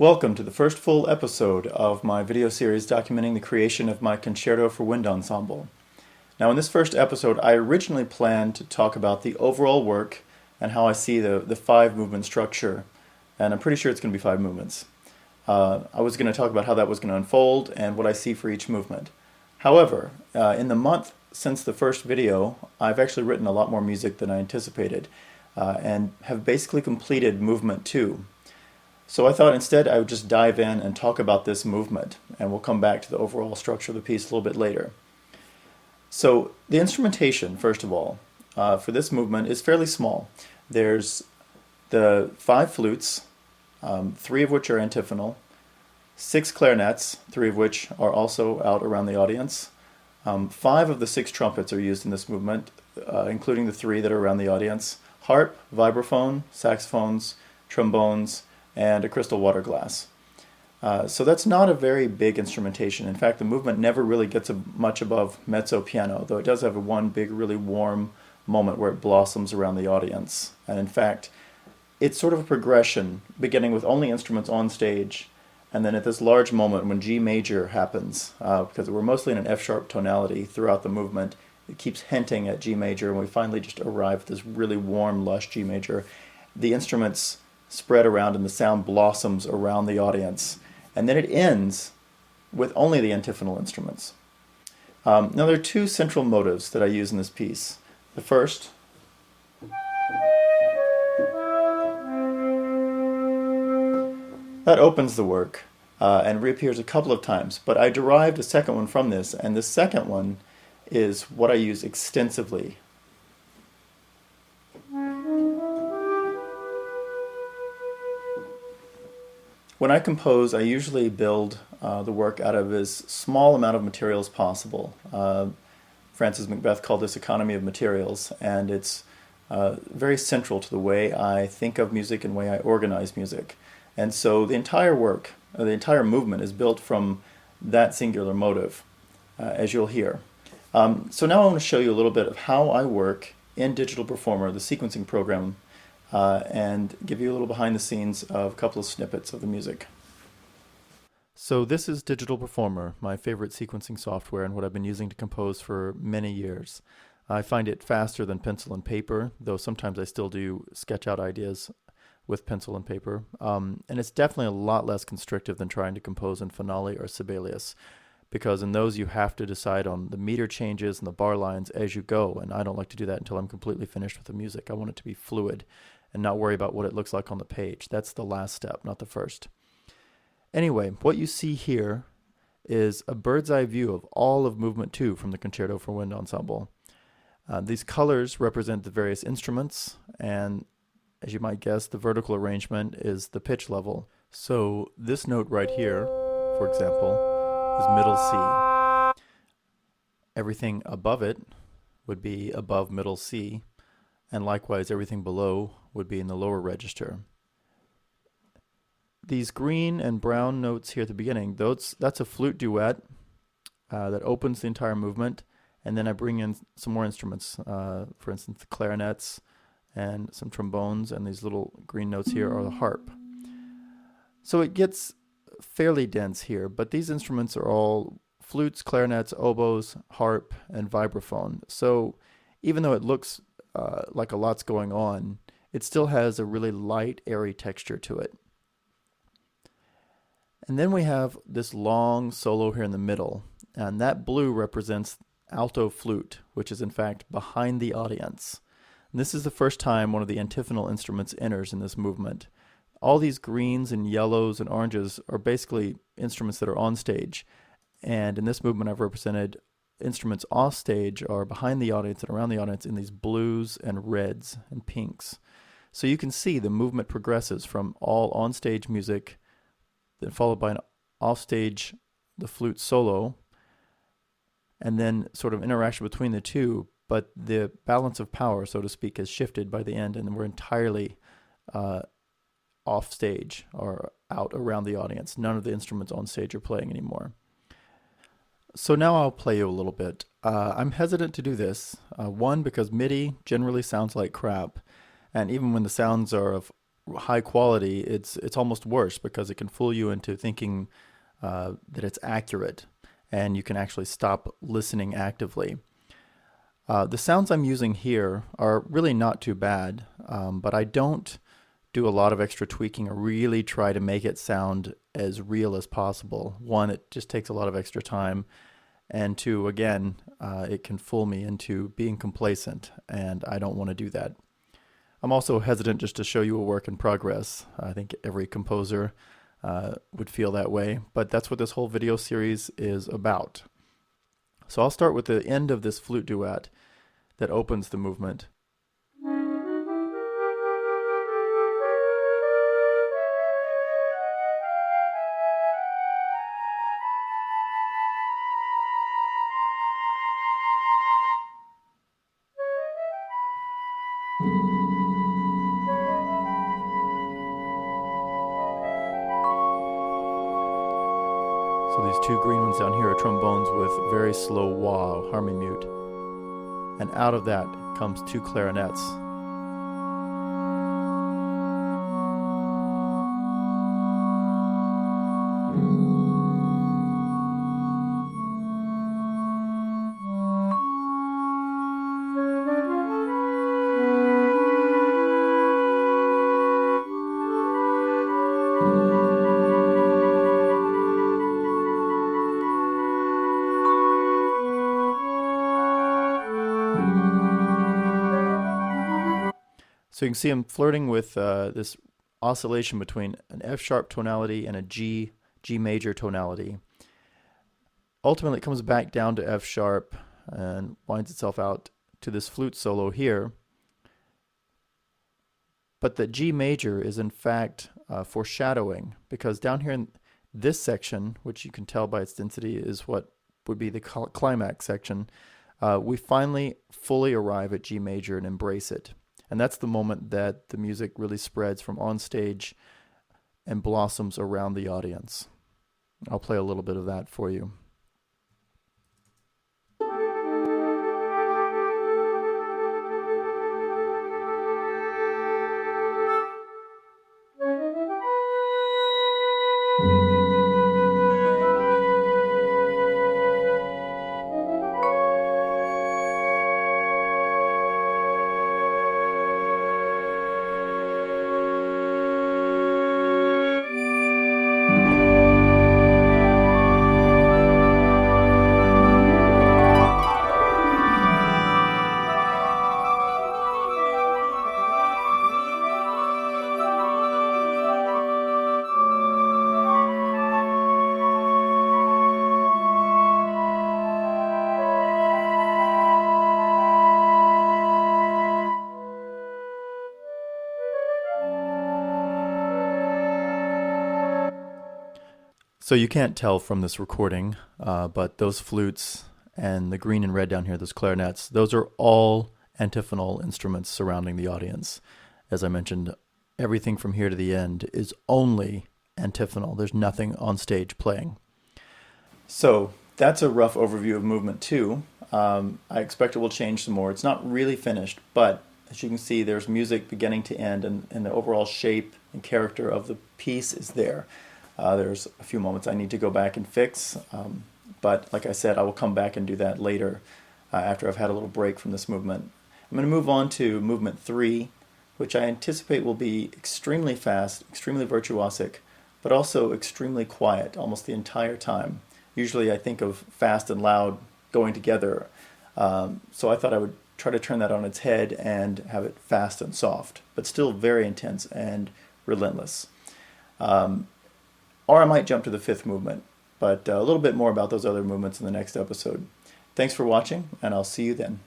Welcome to the first full episode of my video series documenting the creation of my Concerto for Wind Ensemble. Now in this first episode, I originally planned to talk about the overall work and how I see the five movement structure, and I'm pretty sure it's going to be five movements. I was going to talk about how that was going to unfold and what I see for each movement. However, in the month since the first video, I've actually written a lot more music than I anticipated, and have basically completed movement 2. So I thought instead I would just dive in and talk about this movement, and we'll come back to the overall structure of the piece a little bit later. So the instrumentation, first of all, for this movement is fairly small. There's the 5 flutes, 3 of which are antiphonal, 6 clarinets, 3 of which are also out around the audience. 5 of the 6 trumpets are used in this movement, including the 3 that are around the audience. Harp, vibraphone, saxophones, trombones, and a crystal water glass. So that's not a very big instrumentation. In fact, the movement never really gets much above mezzo piano, though it does have one big, really warm moment where it blossoms around the audience. And in fact, it's sort of a progression, beginning with only instruments on stage, and then at this large moment when G major happens, because we're mostly in an F-sharp tonality throughout the movement, it keeps hinting at G major, and we finally just arrive at this really warm, lush G major. The instruments spread around and the sound blossoms around the audience. And then it ends with only the antiphonal instruments. Now there are 2 central motives that I use in this piece. The first that opens the work and reappears a couple of times, but I derived a second one from this, and the second one is what I use extensively. When I compose, I usually build the work out of as small amount of material as possible. Francis Macbeth called this economy of materials, and it's very central to the way I think of music and way I organize music. And so the entire work, the entire movement is built from that singular motive, as you'll hear. So now I want to show you a little bit of how I work in Digital Performer, the sequencing program, and give you a little behind the scenes of a couple of snippets of the music. So this is Digital Performer, my favorite sequencing software and what I've been using to compose for many years. I find it faster than pencil and paper, though sometimes I still do sketch out ideas with pencil and paper. And it's definitely a lot less constrictive than trying to compose in Finale or Sibelius, because in those you have to decide on the meter changes and the bar lines as you go, and I don't like to do that until I'm completely finished with the music. I want it to be fluid and not worry about what it looks like on the page. That's the last step, not the first. Anyway, what you see here is a bird's eye view of all of Movement 2 from the Concerto for Wind Ensemble. These colors represent the various instruments, and as you might guess, the vertical arrangement is the pitch level. So this note right here, for example, is middle C. Everything above it would be above middle C, and likewise everything below would be in the lower register. These green and brown notes here at the beginning, that's a flute duet that opens the entire movement, and then I bring in some more instruments, for instance the clarinets and some trombones, and these little green notes here are the harp. So it gets fairly dense here, but these instruments are all flutes, clarinets, oboes, harp, and vibraphone. So even though it looks like a lot's going on, it still has a really light, airy texture to it. And then we have this long solo here in the middle, and that blue represents alto flute, which is in fact behind the audience. And this is the first time one of the antiphonal instruments enters in this movement. All these greens and yellows and oranges are basically instruments that are on stage, and in this movement I've represented instruments off stage or behind the audience and around the audience in these blues and reds and pinks. So you can see the movement progresses from all on-stage music, then followed by an off-stage, the flute solo, and then sort of interaction between the two, but the balance of power, so to speak, has shifted by the end, and we're entirely off-stage or out around the audience. None of the instruments on stage are playing anymore. So now I'll play you a little bit. I'm hesitant to do this. One, because MIDI generally sounds like crap, and even when the sounds are of high quality, it's almost worse because it can fool you into thinking that it's accurate, and you can actually stop listening actively. The sounds I'm using here are really not too bad, but I don't do a lot of extra tweaking or really try to make it sound as real as possible. One, it just takes a lot of extra time, and two, again, it can fool me into being complacent, and I don't want to do that. I'm also hesitant just to show you a work in progress. I think every composer would feel that way, but that's what this whole video series is about. So I'll start with the end of this flute duet that opens the movement. So these two green ones down here are trombones with very slow wah, harmony mute. And out of that comes two clarinets. So you can see I'm flirting with this oscillation between an F sharp tonality and a G major tonality. Ultimately, it comes back down to F sharp and winds itself out to this flute solo here. But the G major is in fact foreshadowing, because down here in this section, which you can tell by its density is what would be the climax section, we finally fully arrive at G major and embrace it. And that's the moment that the music really spreads from on stage and blossoms around the audience. I'll play a little bit of that for you. So you can't tell from this recording, but those flutes and the green and red down here, those clarinets, those are all antiphonal instruments surrounding the audience. As I mentioned, everything from here to the end is only antiphonal. There's nothing on stage playing. So that's a rough overview of movement 2. I expect it will change some more. It's not really finished, but as you can see, there's music beginning to end, and the overall shape and character of the piece is there. There's a few moments I need to go back and fix, but like I said, I will come back and do that later after I've had a little break from this movement. I'm going to move on to movement 3, which I anticipate will be extremely fast, extremely virtuosic, but also extremely quiet almost the entire time. Usually I think of fast and loud going together, so I thought I would try to turn that on its head and have it fast and soft, but still very intense and relentless. Or I might jump to the 5th movement, but a little bit more about those other movements in the next episode. Thanks for watching, and I'll see you then.